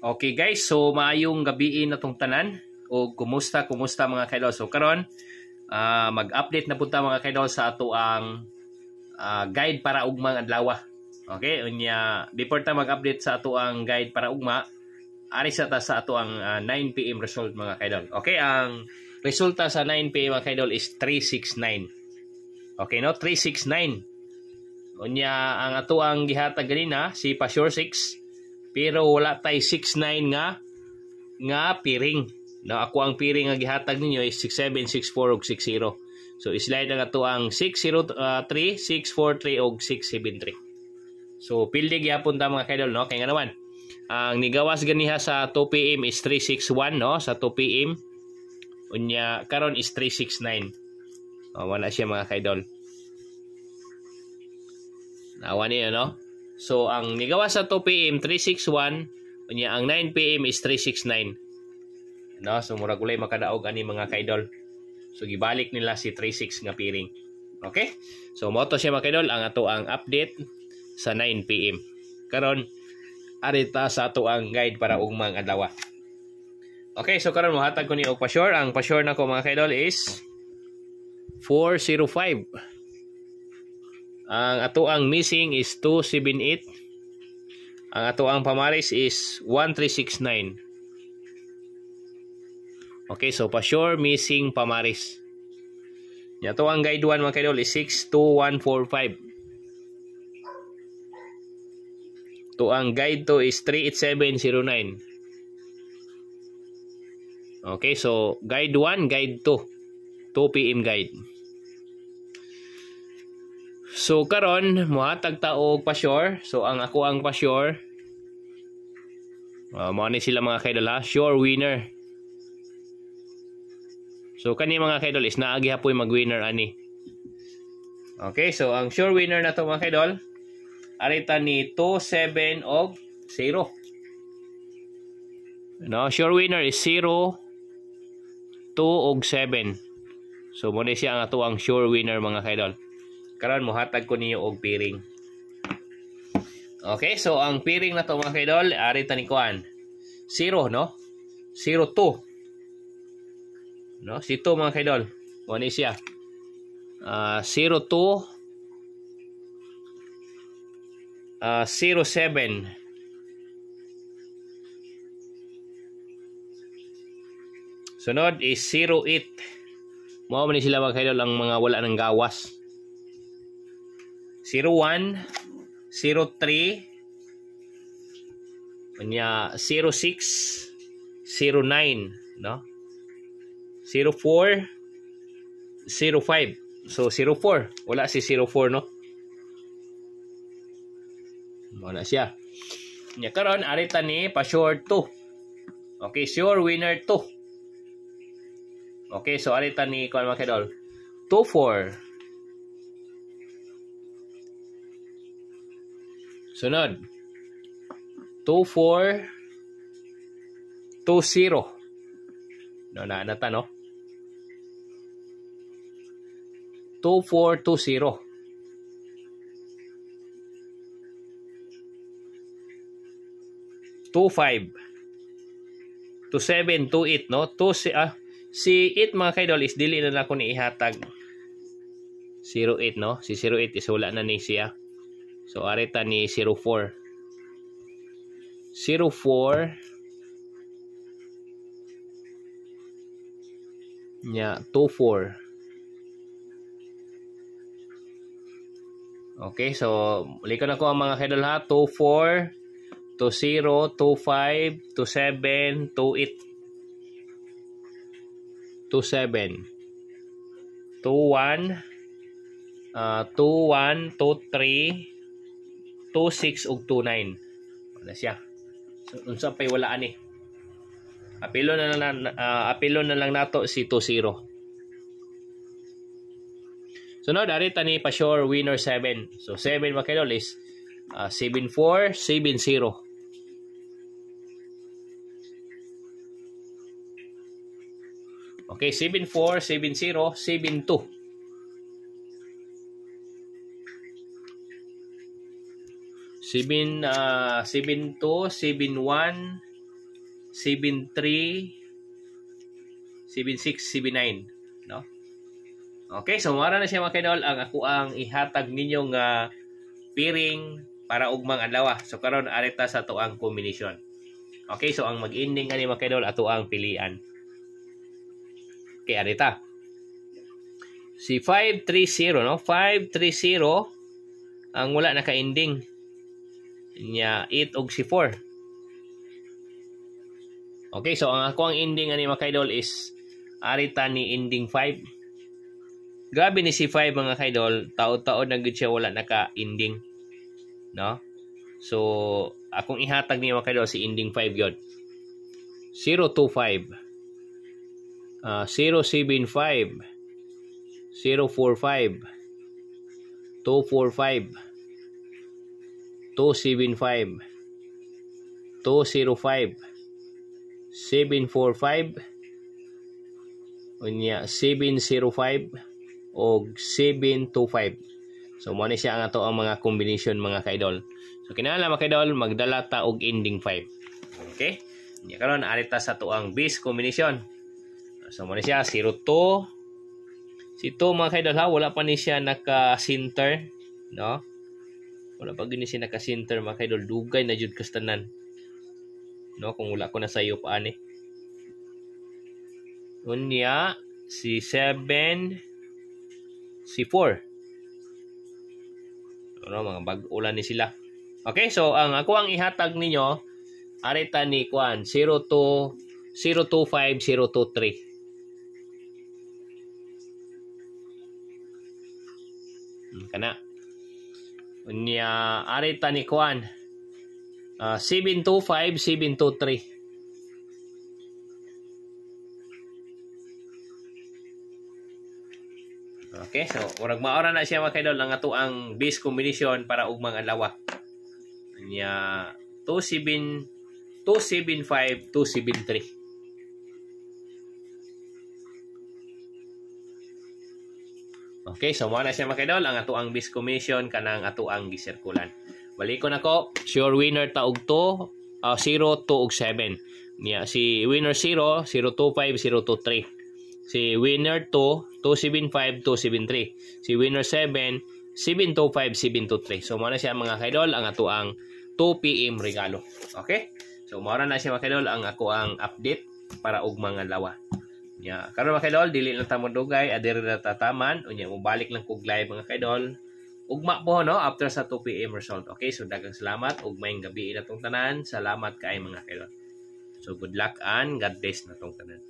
Okay guys, so maayong gabi na tong tanan o kumusta mga kaidol. So karon mag-update na punta mga kaidol sa ato ang guide para ugma adlaw. Okay, unya before ta mag-update sa ato ang guide para ugma, ari sa ato ang 9 PM result mga kaidol. Okay, ang resulta sa 9 PM mga kaidol is 369. Okay no, 369. Unya ang ato ang gihatag ganina si Pasure 6. Pero wala tay 69 nga piring. No, ako ang piring nga gihatag ninyo is 67, 64 ug 60. So islide na ato ang 603, 643 ug 673. So pildi gyapon ta mga kaidol no, kay nga naman ang nigawas ganiha sa 2 PM is 361 no, sa 2 PM. Unya karon is 369. Wala siya mga kaidol. Nawa niyo no. So, ang nigawa sa 2 PM, 361. Unya, ang 9 PM is 369. No? So, murag ulay makadaog ani mga kaidol. So, gibalik nila si 36 nga piring. Okay? So, moto siya mga kaidol, ang ato ang update sa 9 PM. Karon arita sa ato ang guide para ugmang adlaw. Okay, so karon mohatag ko ni og Pasure. Ang Pasure nako mga kaidol is 405. Ang ato ang missing is 278. Ang ato ang pamaris is 1369. Okay, so Pasure missing pamaris. Ato ang guide 1 mga kaidol is 62145. To ang guide 2 is 38709. Okay, so guide 1, guide 2. 2 PM guide. So karon mohatag ta og Pasure. So ang ako ang Pasure mao ni sila mga kaidol ha, sure winner. So kani mga kaidol is naagi hapoy mag-winner ani. Okay, so ang sure winner na to mga kaidol arita ni 27 og 0. No, sure winner is 0, 2 og 7. So mo ni siya ang ato ang sure winner mga kaidol. Karon mohatag ko niyo og piring. Okay, so ang piring na to mga kaidol, ari ta ni kuan. 0 no? 02. No, si 2 mga kaidol. Mo ni siya. 02 07. Sunod is 08. Mo man ni sila mga kaidol ang mga wala nang gawas. 01, 03, unya 06, 09, no? 04, 05. So 04, wala si 04 no. Wala siya. Nya karon arita ni Pasure 2. Okay, sure winner 2. Okay, so arita ni kuan mga kaidol. 24. Sunod. 24 20. No, naanata no. 2420. 25. 27 28 no. Si 8 mga kaidol is dili na ako ni ihatag. 08 no. Si 08 is wala na ni siya. So, arita ni 04. 04. Nya, 24. Okay, so, ulikan ako ang mga kaidol ha. 24, 20, 25, 27, 28. 27. 21, 21, 23, 26 ug 29. Wala siya. So, unsa pay wala ani. Apilo na lang nato si 20. Sunod arita ni Pasure winner 7. So 7 mga kaidol is 74 70. Okay, 74 70 72. 72, 71, 73, 76, 79, no? Okay, so mara na siya mga kaidol ang ako ang ihatag ninyo nga piring para ugmang adlaw. So karon arita sa to ang combination. Okay, so ang mag-ending kani mga kaidol ato ang pilian. Okay, arita. Si 530, no? 530 ang wala naka-ending. Nya 8 og si 4. Okay, so ang ako ang ending ani mga kaidol is arita ni ending 5. Grabe ni si 5 mga kaidol, taod-taod na gud siya wala naka-ending. No? So, akong ihatag niya mga kaidol si ending 5 yun. 025, 075, 045, 245, 275, 205, 745, unya 705, o 725. So mo ni siya ang ato ang mga combination mga kaidol. So kinahanglan mga kaidol magdala ta og ending 5. Okay? Nya karon arita sa to ang base combination. So mo ni siya 02. Si 2 mga kaidol ha, wala pa ni siya naka-center, no? Wala pa gini siya naka-center mga kaidol, dugay na jud kastanan. No, kung wala ko na sayo paani. Unya si 7, si 4. Ano, mga bag-ulan ni sila. Okay, so ang ako ang ihatag ninyo, arita ni Kwan, 02, 025, 023. Kana. Unya, arita ni Kwan, 725, 723. Okay, so murag maora na siya mga kaidol ang ato ang base combination para ugmang adlaw. Nya 275, 273. Okay, so mo na siya mga kaidol ang ato ang base combination kanang ato ang gisirkulan. Balikon ako, sure winner ta og 2, 0, 2 og 7. Nya si winner 0, 025, 023. Si winner 2, 275, 273. Si winner 7, 725, 723. So, muna siya mga kaidol ang ato ang 2 PM regalo. Okay? So, muna na siya mga kaidol ang ako ang update para ug mga lawa. Yeah. Karon mga kaidol, dili lang tamo dugay, adiri na tataman. Unya, mubalik lang kog live mga kaidol. Ugma po, no? After sa 2 PM result. Okay? So, dagang salamat. Ug mayong gabi na tong tanan. Salamat kay mga kaidol. So, good luck and God bless na tong tanan.